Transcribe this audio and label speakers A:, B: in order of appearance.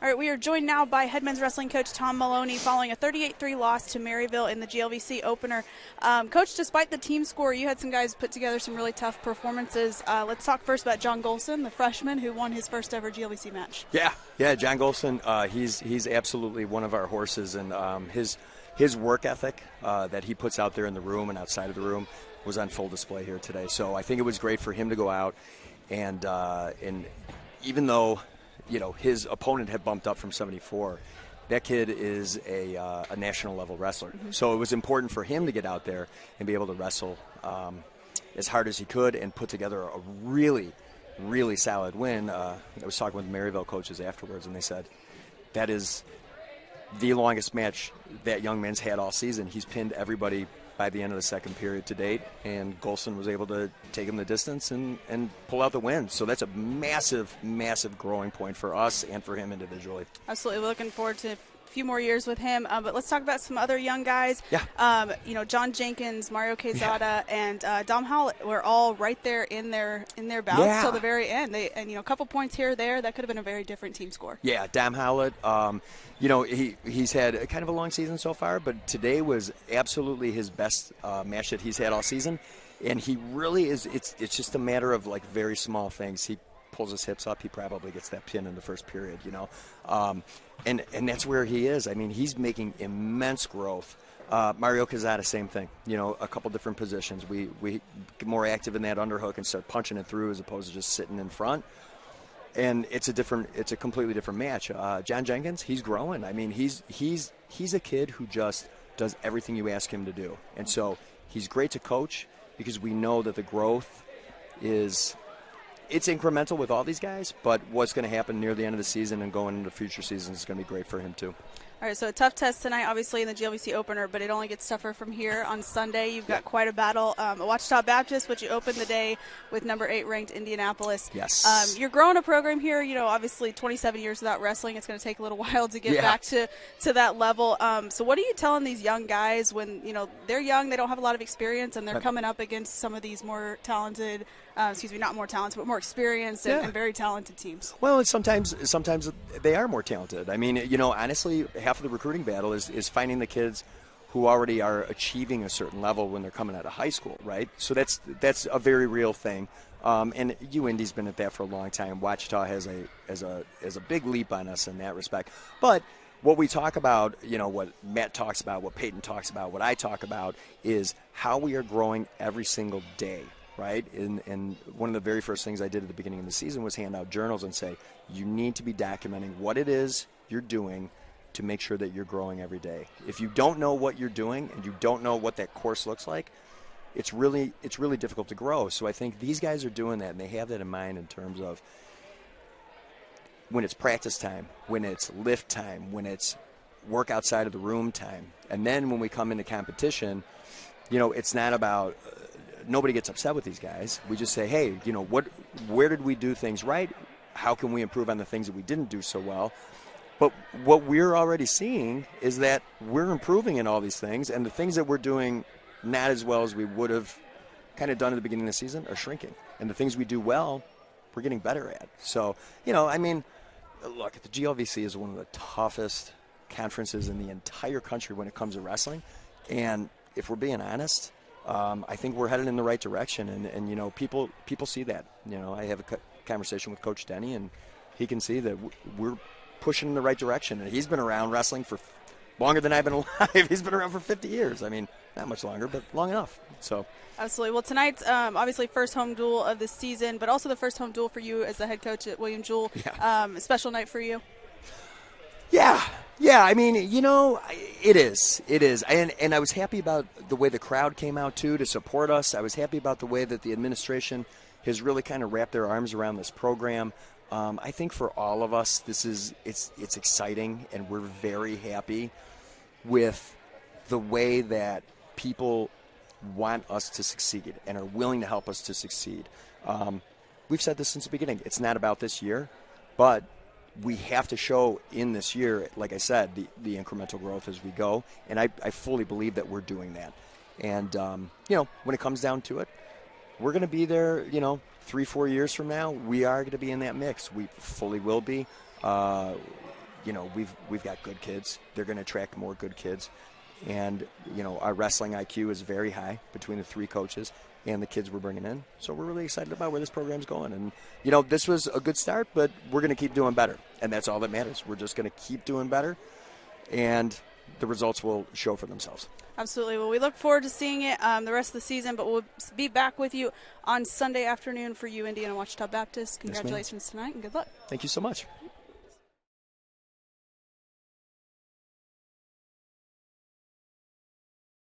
A: All right, we are joined now by head men's wrestling coach Tom Molony following a 38-3 loss to Maryville in the GLVC opener. Coach, despite the team score, you had some guys put together some really tough performances. Let's talk first about John Golson, the freshman who won his first ever GLVC match.
B: Yeah, John Golson, he's absolutely one of our horses, and his work ethic that he puts out there in the room and outside of the room was on full display here today. So I think it was great for him to go out, and even though his opponent had bumped up from 74. That kid is a national level wrestler. Mm-hmm. So it was important for him to get out there and be able to wrestle as hard as he could and put together a really, really solid win. I was talking with the Maryville coaches afterwards, and they said that is the longest match that young man's had all season. He's pinned everybody by the end of the second period to date, and Golson was able to take him the distance and pull out the win. So that's a massive, massive growing point for us and for him individually.
A: Absolutely. We're looking forward to a few more years with him. But let's talk about some other young guys.
B: Yeah.
A: John Jenkins, Mario Quezada, and Dom Howlett were all right there in their bouts till the very end. A couple points here or there, that could have been a very different team score.
B: Yeah, Dom Howlett, he's had kind of a long season so far, but today was absolutely his best match that he's had all season. And he really is, it's just a matter of like very small things. He pulls his hips up, he probably gets that pin in the first period, and that's where he is. I mean, he's making immense growth. Mario Quezada, same thing, a couple different positions. We get more active in that underhook and start punching it through as opposed to just sitting in front. And it's a completely different match. John Jenkins, he's growing. I mean, he's a kid who just does everything you ask him to do. And so he's great to coach because we know that the growth it's incremental with all these guys, but what's going to happen near the end of the season and going into future seasons is going to be great for him too.
A: All right, so a tough test tonight, obviously, in the GLVC opener, but it only gets tougher from here on Sunday. You've got quite a battle at Ouachita Baptist, which you opened the day with number 8 ranked Indianapolis.
B: Yes.
A: You're growing a program here, obviously 27 years without wrestling. It's going to take a little while to get back to that level. So what are you telling these young guys when, they're young, they don't have a lot of experience, and they're coming up against some of these more talented, not more talented, but more experienced and very talented teams?
B: Well, sometimes they are more talented. I mean, honestly, half of the recruiting battle is finding the kids who already are achieving a certain level when they're coming out of high school, right? So that's a very real thing. And UIndy's been at that for a long time. Ouachita has a big leap on us in that respect. But what we talk about, what Matt talks about, what Peyton talks about, what I talk about is how we are growing every single day. Right? And one of the very first things I did at the beginning of the season was hand out journals and say, you need to be documenting what it is you're doing to make sure that you're growing every day. If you don't know what you're doing and you don't know what that course looks like, it's really difficult to grow. So I think these guys are doing that, and they have that in mind in terms of when it's practice time, when it's lift time, when it's work outside of the room time. And then when we come into competition, it's not about nobody gets upset with these guys. We just say, hey, where did we do things right? How can we improve on the things that we didn't do so well? But what we're already seeing is that we're improving in all these things, and the things that we're doing not as well as we would have kind of done at the beginning of the season are shrinking. And the things we do well, we're getting better at. So, look, the GLVC is one of the toughest conferences in the entire country when it comes to wrestling. And if we're being honest, I think we're headed in the right direction, and people see that. I have a conversation with Coach Denny, and he can see that we're pushing in the right direction. And he's been around wrestling for longer than I've been alive. He's been around for 50 years. I mean, not much longer, but long enough. So
A: absolutely. Well, tonight's obviously first home duel of the season, but also the first home duel for you as the head coach at William Jewell.
B: Yeah.
A: A special night for you.
B: Yeah, I mean, it is. And I was happy about the way the crowd came out, too, to support us. I was happy about the way that the administration has really kind of wrapped their arms around this program. I think for all of us, it's exciting, and we're very happy with the way that people want us to succeed and are willing to help us to succeed. We've said this since the beginning. It's not about this year, but we have to show in this year, like I said, the incremental growth as we go, and I fully believe that we're doing that. And, when it comes down to it, we're going to be there, 3-4 years from now. We are going to be in that mix. We fully will be. you know, we've got good kids. They're going to attract more good kids. And, you know, our wrestling IQ is very high between the 3 coaches and the kids we're bringing in. So we're really excited about where this program's going. And, you know, this was a good start, but we're going to keep doing better. And that's all that matters. We're just going to keep doing better, and the results will show for themselves.
A: Absolutely. Well, we look forward to seeing it the rest of the season, but we'll be back with you on Sunday afternoon for you, Indiana Ouachita Baptist. Congratulations tonight, and good luck.
B: Thank you so much.